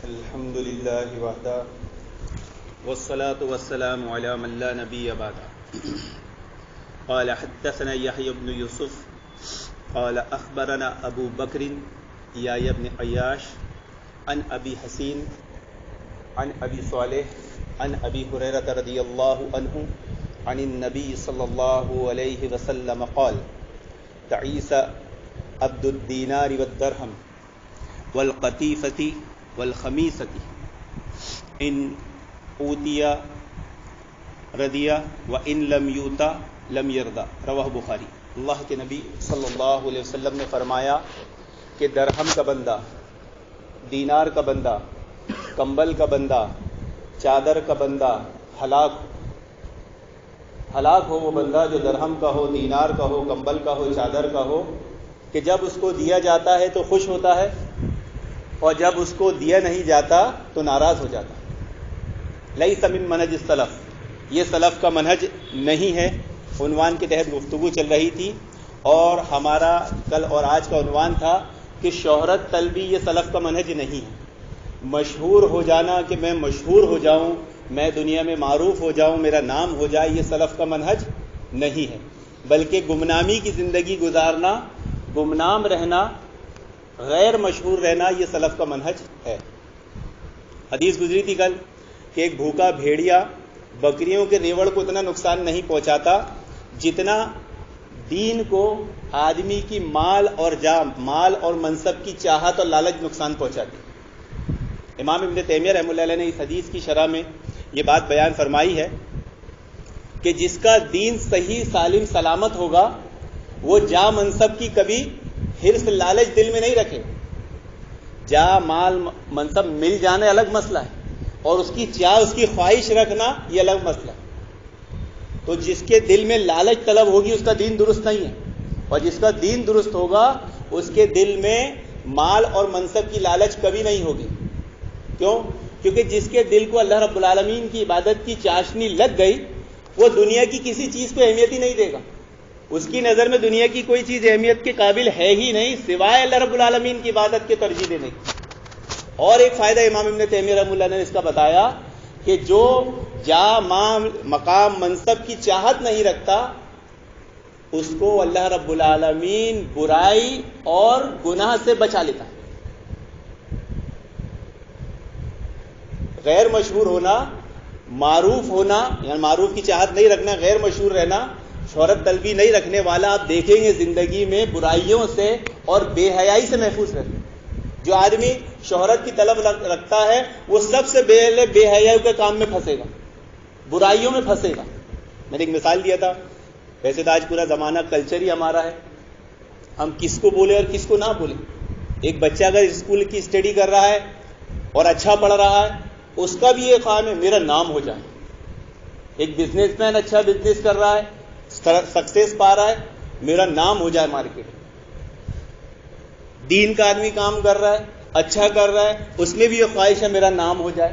الحمد لله وحده والصلاة والسلام على من لا نبي بعده. قال حدثنا يحيى بن يوسف قال أخبرنا أبو بكر يحيى بن عياش عن أبي حسين عن أبي صالح عن أبي هريرة رضي الله عنه عن النبي صلى الله عليه وسلم قال تعيس عبد الدينار والدرهم والقطيفة والخميسة ان اوتیا رضیا وان لم یوتا لم یردا. رواہ بخاری. اللہ کے نبی صلی اللہ علیہ وسلم نے فرمایا کہ درہم کا بندہ، دینار کا بندہ، کمبل کا بندہ، چادر کا بندہ ہلاک ہو وہ بندہ جو درہم کا ہو، دینار کا ہو، کمبل کا ہو، چادر کا ہو، کہ جب اس کو دیا جاتا ہے تو خوش ہوتا ہے اور جب اس کو دیا نہیں جاتا تو ناراض ہو جاتا. لیس من منہج السلف، یہ سلف کا منہج نہیں ہے. عنوان کے تحت گفتگو چل رہی تھی اور ہمارا کل اور آج کا عنوان تھا کہ شہرت طلبی یہ سلف کا منہج نہیں ہے. مشہور ہو جانا کہ میں مشہور ہو جاؤں، میں دنیا میں معروف ہو جاؤں، میرا نام ہو جائے، یہ سلف کا منہج نہیں ہے. بلکہ گمنامی کی زندگی گزارنا، گمنام رہنا، غیر مشہور رہنا، یہ سلف کا منہج ہے. حدیث گزری تھی کل کہ ایک بھوکا بھیڑیا بکریوں کے ریوڑ کو اتنا نقصان نہیں پہنچاتا جتنا دین کو آدمی کی مال اور منصب کی چاہت اور لالچ نقصان پہنچاتی. امام ابن تیمیہ رحمۃ اللہ علیہ نے اس حدیث کی شرح میں یہ بات بیان فرمائی ہے کہ جس کا دین صحیح سالم سلامت ہوگا وہ جا منصب کی کبھی حرص لالچ دل میں نہیں رکھے. جا مال منصب مل جانا الگ مسئلہ ہے اور اس کی چاہ، اس کی خواہش رکھنا یہ الگ مسئلہ ہے. تو جس کے دل میں لالچ طلب ہوگی اس کا دین درست نہیں ہے، اور جس کا دین درست ہوگا اس کے دل میں مال اور منصب کی لالچ کبھی نہیں ہوگی. کیوں؟ کیونکہ جس کے دل کو اللہ رب العالمین کی عبادت کی چاشنی لگ گئی وہ دنیا کی کسی چیز کو اہمیت ہی نہیں دے گا. اس کی نظر میں دنیا کی کوئی چیز اہمیت کے قابل ہے ہی نہیں سوائے اللہ رب العالمین کی عبادت کے ترجیح دینے کی. اور ایک فائدہ امام ابن تیمیہ رحمۃ اللہ نے اس کا بتایا کہ جو مقام منصب کی چاہت نہیں رکھتا اس کو اللہ رب العالمین برائی اور گناہ سے بچا لیتا ہے. غیر مشہور ہونا، معروف ہونا، یعنی معروف کی چاہت نہیں رکھنا، غیر مشہور رہنا، شہرت طلبی نہیں رکھنے والا آپ دیکھیں گے زندگی میں برائیوں سے اور بے حیائی سے محفوظ رہتے. جو آدمی شہرت کی طلب رکھتا ہے وہ سب سے پہلے بے حیائی کے کام میں پھنسے گا، برائیوں میں پھنسے گا. میں نے ایک مثال دیا تھا، ویسے تو آج پورا زمانہ کلچر ہی ہمارا ہے، ہم کس کو بولے اور کس کو نہ بولے. ایک بچہ اگر اسکول کی اسٹڈی کر رہا ہے اور اچھا پڑھ رہا ہے اس کا بھی یہ خواہش ہے میرا نام ہو جائے. ایک بزنس مین اچھا بزنس کر رہا ہے، سکسیس پا رہا ہے، میرا نام ہو جائے مارکیٹ. دین کا آدمی کام کر رہا ہے، اچھا کر رہا ہے، اس میں بھی یہ خواہش ہے میرا نام ہو جائے.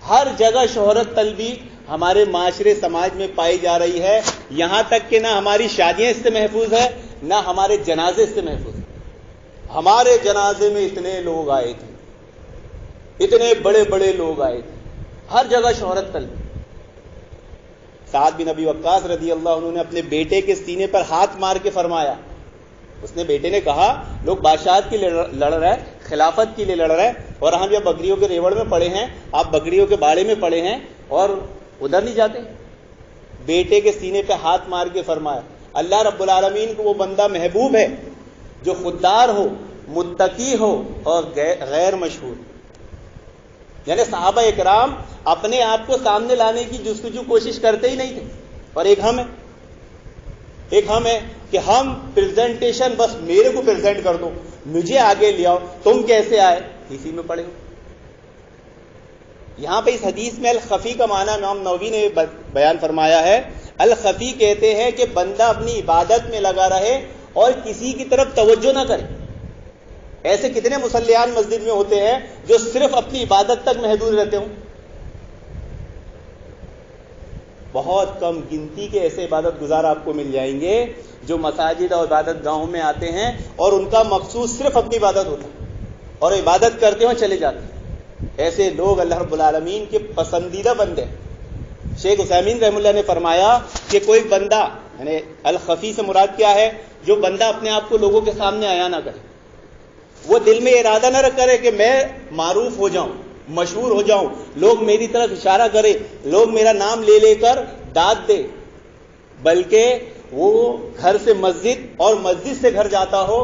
ہر جگہ شہرت طلبی ہمارے معاشرے سماج میں پائی جا رہی ہے. یہاں تک کہ نہ ہماری شادیاں اس سے محفوظ ہے نہ ہمارے جنازے اس سے محفوظ ہے. ہمارے جنازے میں اتنے لوگ آئے تھے، اتنے بڑے بڑے لوگ آئے تھے، ہر جگہ شہرت طلبی. سعد بن ابی وقاص رضی اللہ عنہ نے اپنے بیٹے کے سینے پر ہاتھ مار کے فرمایا، اس نے بیٹے نے کہا لوگ بادشاہت کے لیے لڑ رہے ہیں، خلافت کے لیے لڑ رہے ہیں اور ہم یہ بکریوں کے ریوڑ میں پڑے ہیں، آپ بکریوں کے باڑے میں پڑے ہیں اور ادھر نہیں جاتے. بیٹے کے سینے پہ ہاتھ مار کے فرمایا اللہ رب العالمین کو وہ بندہ محبوب ہے جو خوددار ہو، متقی ہو اور غیر مشہور. یعنی صحابہ اکرام اپنے آپ کو سامنے لانے کی جستجو کوشش کرتے ہی نہیں تھے. اور ایک ہم ہے کہ ہم پریزنٹیشن بس میرے کو پریزنٹ کر دو، مجھے آگے لے آؤ، تم کیسے آئے اسی میں پڑے ہو. یہاں پہ اس حدیث میں الخفی کا معنی امام نووی نے بیان فرمایا ہے. الخفی کہتے ہیں کہ بندہ اپنی عبادت میں لگا رہے اور کسی کی طرف توجہ نہ کرے. ایسے کتنے مصلیان مسجد میں ہوتے ہیں جو صرف اپنی عبادت تک محدود رہتے ہوں. بہت کم گنتی کے ایسے عبادت گزار آپ کو مل جائیں گے جو مساجد اور عبادت گاہوں میں آتے ہیں اور ان کا مقصود صرف اپنی عبادت ہوتا ہے اور عبادت کرتے ہوئے چلے جاتے ہیں. ایسے لوگ اللہ رب العالمین کے پسندیدہ بندے. شیخ عثیمین رحمہ اللہ نے فرمایا کہ کوئی بندہ، یعنی الخفی سے مراد کیا ہے؟ جو بندہ اپنے آپ کو لوگوں کے سامنے عیاں نہ کرے، وہ دل میں ارادہ نہ کرے کہ میں معروف ہو جاؤں، مشہور ہو جاؤں، لوگ میری طرف اشارہ کرے، لوگ میرا نام لے لے کر داد دے، بلکہ وہ گھر سے مسجد اور مسجد سے گھر جاتا ہو،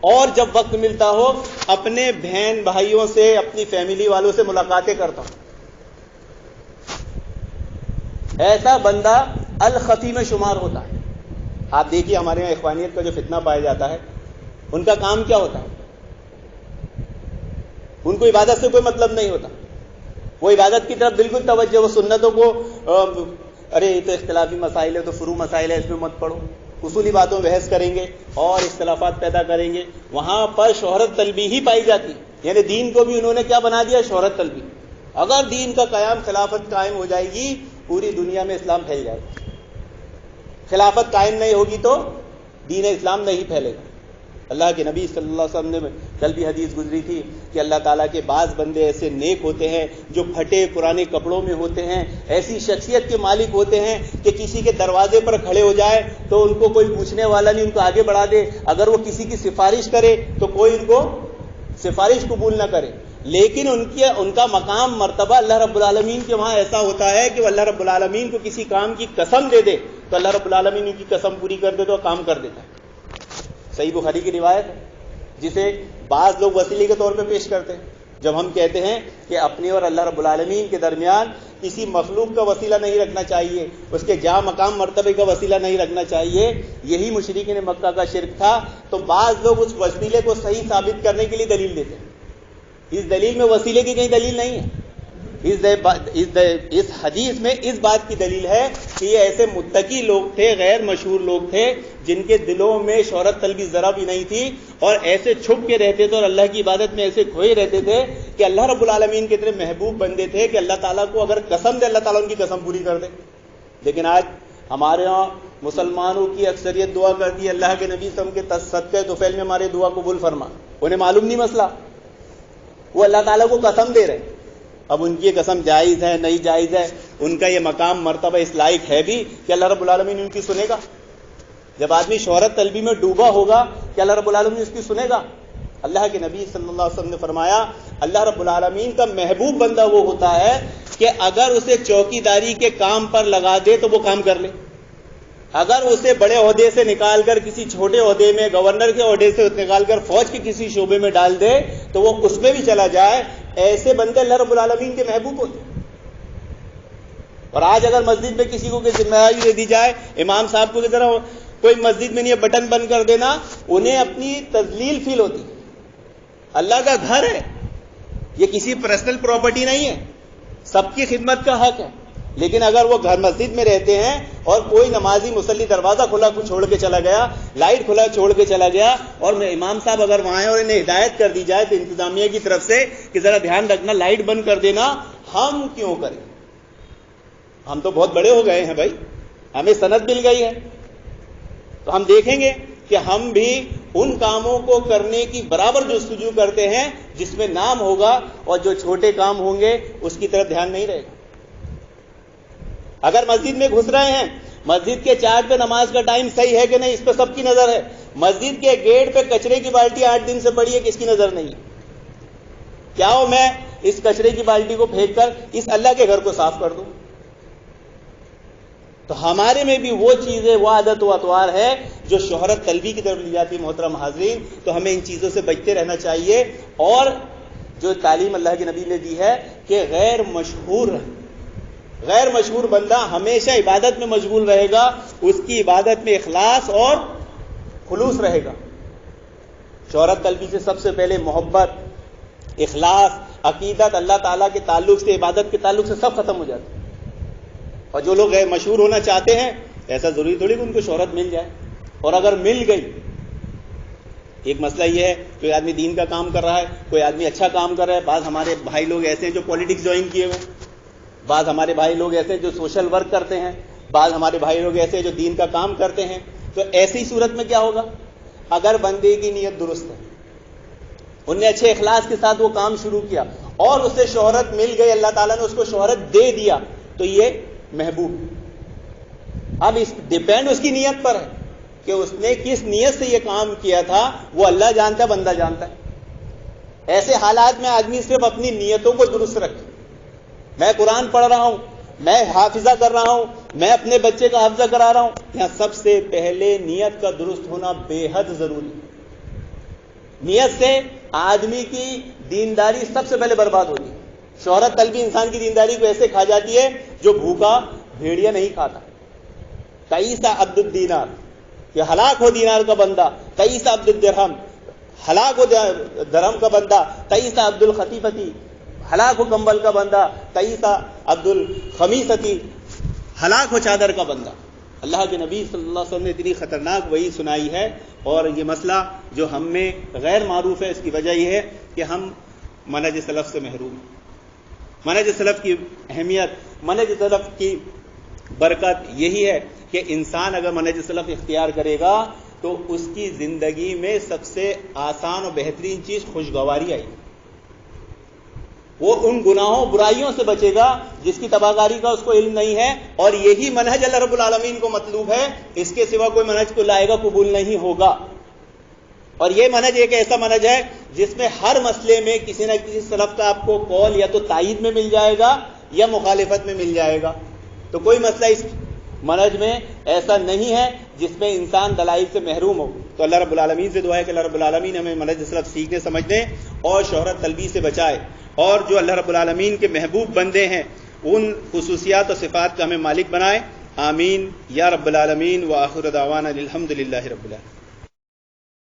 اور جب وقت ملتا ہو اپنے بہن بھائیوں سے، اپنی فیملی والوں سے ملاقاتیں کرتا ہو. ایسا بندہ الخفی میں شمار ہوتا ہے. آپ دیکھیے ہمارے یہاں اخوانیت کا جو فتنہ پایا جاتا ہے، ان کا کام کیا ہوتا ہے؟ ان کو عبادت سے کوئی مطلب نہیں ہوتا، وہ عبادت کی طرف بالکل توجہ، وہ سنتوں کو ارے یہ تو اختلافی مسائل ہے، تو فروع مسائل ہے، اس میں مت پڑھو، اصولی باتوں میں بحث کریں گے اور اختلافات پیدا کریں گے. وہاں پر شہرت طلبی ہی پائی جاتی، یعنی دین کو بھی انہوں نے کیا بنا دیا؟ شہرت طلبی. اگر دین کا قیام، خلافت قائم ہو جائے گی، پوری دنیا میں اسلام پھیل جائے گا. خلافت قائم نہیں ہوگی تو دین اسلام نہیں پھیلے گا. اللہ کے نبی صلی اللہ علیہ وسلم نے کل بھی حدیث گزری تھی کہ اللہ تعالیٰ کے بعض بندے ایسے نیک ہوتے ہیں جو پھٹے پرانے کپڑوں میں ہوتے ہیں، ایسی شخصیت کے مالک ہوتے ہیں کہ کسی کے دروازے پر کھڑے ہو جائے تو ان کو کوئی پوچھنے والا نہیں، ان کو آگے بڑھا دے. اگر وہ کسی کی سفارش کرے تو کوئی ان کو سفارش قبول نہ کرے. لیکن ان کا مقام مرتبہ اللہ رب العالمین کے وہاں ایسا ہوتا ہے کہ وہ اللہ رب العالمین کو کسی کام کی قسم دے دے تو اللہ رب العالمین ان کی قسم پوری کر دے تو کام کر دیتا ہے. صحیح بخاری کی روایت ہے جسے بعض لوگ وسیلے کے طور پہ پیش کرتے ہیں. جب ہم کہتے ہیں کہ اپنے اور اللہ رب العالمین کے درمیان کسی مخلوق کا وسیلہ نہیں رکھنا چاہیے، اس کے جا مقام مرتبے کا وسیلہ نہیں رکھنا چاہیے، یہی مشرکین مکہ کا شرک تھا. تو بعض لوگ اس وسیلے کو صحیح ثابت کرنے کے لیے دلیل دیتے ہیں. اس دلیل میں وسیلے کی کہیں دلیل نہیں ہے. اس حدیث میں اس بات کی دلیل ہے کہ یہ ایسے متقی لوگ تھے، غیر مشہور لوگ تھے، جن کے دلوں میں شہرت طلبی ذرا بھی نہیں تھی، اور ایسے چھپ کے رہتے تھے اور اللہ کی عبادت میں ایسے کھوئے رہتے تھے کہ اللہ رب العالمین کے اتنے محبوب بندے تھے کہ اللہ تعالیٰ کو اگر قسم دے اللہ تعالیٰ ان کی قسم پوری کر دے. لیکن آج ہمارے یہاں مسلمانوں کی اکثریت دعا کرتی ہے اللہ کے نبی صلی اللہ علیہ وسلم کے صدقے طفیل میں ہمارے دعا قبول فرما. انہیں معلوم نہیں مسئلہ، وہ اللہ تعالیٰ کو قسم دے رہے ہیں. اب ان کی قسم جائز ہے نہیں جائز ہے، ان کا یہ مقام مرتبہ اس لائق ہے بھی کہ اللہ رب العالمین ان کی سنے گا؟ جب آدمی شہرت طلبی میں ڈوبا ہوگا کہ اللہ رب العالمین اس کی سنے گا؟ اللہ کے نبی صلی اللہ علیہ وسلم نے فرمایا اللہ رب العالمین کا محبوب بندہ وہ ہوتا ہے کہ اگر اسے چوکی داری کے کام پر لگا دے تو وہ کام کر لے، اگر اسے بڑے عہدے سے نکال کر کسی چھوٹے عہدے میں، گورنر کے عہدے سے نکال کر فوج کے کسی شعبے میں ڈال دے تو وہ اس میں بھی چلا جائے. ایسے بندے اللہ رب العالمین کے محبوب ہوتے ہیں. اور آج اگر مسجد میں کسی کو ذمہ داری دے دی جائے، امام صاحب کو کی طرح کوئی مسجد میں نہیں ہے بٹن بند کر دینا، انہیں اپنی تذلیل فیل ہوتی. اللہ کا گھر ہے، یہ کسی پرسنل پراپرٹی نہیں ہے، سب کی خدمت کا حق ہے. لیکن اگر وہ گھر مسجد میں رہتے ہیں اور کوئی نمازی مصلی دروازہ کھلا چھوڑ کے چلا گیا، لائٹ کھلا چھوڑ کے چلا گیا، اور امام صاحب اگر وہاں ہیں اور انہیں ہدایت کر دی جائے تو انتظامیہ کی طرف سے کہ ذرا دھیان رکھنا لائٹ بند کر دینا، ہم کیوں کریں؟ ہم تو بہت بڑے ہو گئے ہیں بھائی، ہمیں سند مل گئی ہے، تو ہم دیکھیں گے کہ ہم بھی ان کاموں کو کرنے کی برابر جستجو کرتے ہیں جس میں نام ہوگا، اور جو چھوٹے کام ہوں گے اس کی طرف دھیان نہیں رہے گا. اگر مسجد میں گھس رہے ہیں، مسجد کے چارٹ پہ نماز کا ٹائم صحیح ہے کہ نہیں اس پہ سب کی نظر ہے. مسجد کے گیٹ پہ کچرے کی بالٹی 8 دن سے پڑی ہے، کس کی نظر نہیں ہے؟ کیا ہو میں اس کچرے کی بالٹی کو پھینک کر اس اللہ کے گھر کو صاف کر دوں؟ تو ہمارے میں بھی وہ چیزیں، وہ عادت و اطوار ہے جو شہرت طلبی کی طرف لی جاتی ہے. محترم حاضرین، تو ہمیں ان چیزوں سے بچتے رہنا چاہیے. اور جو تعلیم اللہ کے نبی نے دی ہے کہ غیر مشہور بندہ ہمیشہ عبادت میں مشغول رہے گا، اس کی عبادت میں اخلاص اور خلوص رہے گا. شہرت طلبی سے سب سے پہلے محبت، اخلاص، عقیدت، اللہ تعالیٰ کے تعلق سے، عبادت کے تعلق سے سب ختم ہو جاتے ہیں. اور جو لوگ مشہور ہونا چاہتے ہیں، ایسا ضروری تھوڑی کہ ان کو شہرت مل جائے. اور اگر مل گئی، ایک مسئلہ یہ ہے کوئی آدمی دین کا کام کر رہا ہے، کوئی آدمی اچھا کام کر رہا ہے. بعض ہمارے بھائی لوگ ایسے ہیں جو پولیٹکس جوائن کیے ہوئے، بعض ہمارے بھائی لوگ ایسے جو سوشل ورک کرتے ہیں، بعض ہمارے بھائی لوگ ایسے جو دین کا کام کرتے ہیں. تو ایسی صورت میں کیا ہوگا؟ اگر بندے کی نیت درست ہے، انہوں نے اچھے اخلاص کے ساتھ وہ کام شروع کیا اور اسے شہرت مل گئی, اللہ تعالیٰ نے اس کو شہرت دے دیا, تو یہ محبوب. اب اس ڈیپینڈ اس کی نیت پر ہے کہ اس نے کس نیت سے یہ کام کیا تھا, وہ اللہ جانتا ہے, بندہ جانتا ہے. ایسے حالات میں آدمی صرف اپنی نیتوں کو درست رکھے. میں قرآن پڑھ رہا ہوں, میں حافظہ کر رہا ہوں, میں اپنے بچے کا حافظہ کرا رہا ہوں, یہاں سب سے پہلے نیت کا درست ہونا بے حد ضروری ہے. نیت سے آدمی کی دینداری سب سے پہلے برباد ہوتی ہے. شہرت طلبی انسان کی دینداری کو ایسے کھا جاتی ہے جو بھوکا بھیڑیا نہیں کھاتا. تعیسا عبد الدینار, کہ ہلاک ہو دینار کا بندہ. تعیسا عبد الدرہم, ہلاک ہو درہم کا بندہ. تعیسا عبد الخطیفتی, ہلاک ہو کمبل کا بندہ. تعیسا عبد الخمیستی, ہلاک ہو چادر کا بندہ. اللہ کے نبی صلی اللہ علیہ وسلم نے اتنی خطرناک وحی سنائی ہے. اور یہ مسئلہ جو ہم میں غیر معروف ہے, اس کی وجہ یہ ہے کہ ہم منہج سلف سے محروم ہیں. منہج سلف کی اہمیت, منہج سلف کی برکت یہی ہے کہ انسان اگر منہج سلف اختیار کرے گا تو اس کی زندگی میں سب سے آسان اور بہترین چیز خوشگواری آئی. وہ ان گناہوں برائیوں سے بچے گا جس کی تباہ کاری کا اس کو علم نہیں ہے, اور یہی منہج اللہ رب العالمین کو مطلوب ہے. اس کے سوا کوئی منہج کو لائے گا قبول نہیں ہوگا. اور یہ منہج ایک ایسا منہج ہے جس میں ہر مسئلے میں کسی نہ کسی سلف کا آپ کو قول یا تو تائید میں مل جائے گا یا مخالفت میں مل جائے گا. تو کوئی مسئلہ اس منہج میں ایسا نہیں ہے جس میں انسان دلائل سے محروم ہو. تو اللہ رب العالمین سے دعا ہے کہ اللہ رب العالمین ہمیں منہج سلف سیکھنے سمجھنے اور شہرت طلبی سے بچائے, اور جو اللہ رب العالمین کے محبوب بندے ہیں ان خصوصیات اور صفات کا ہمیں مالک بنائے. آمین یا رب العالمین. وآخر دعوانا الحمد للہ رب العالمین.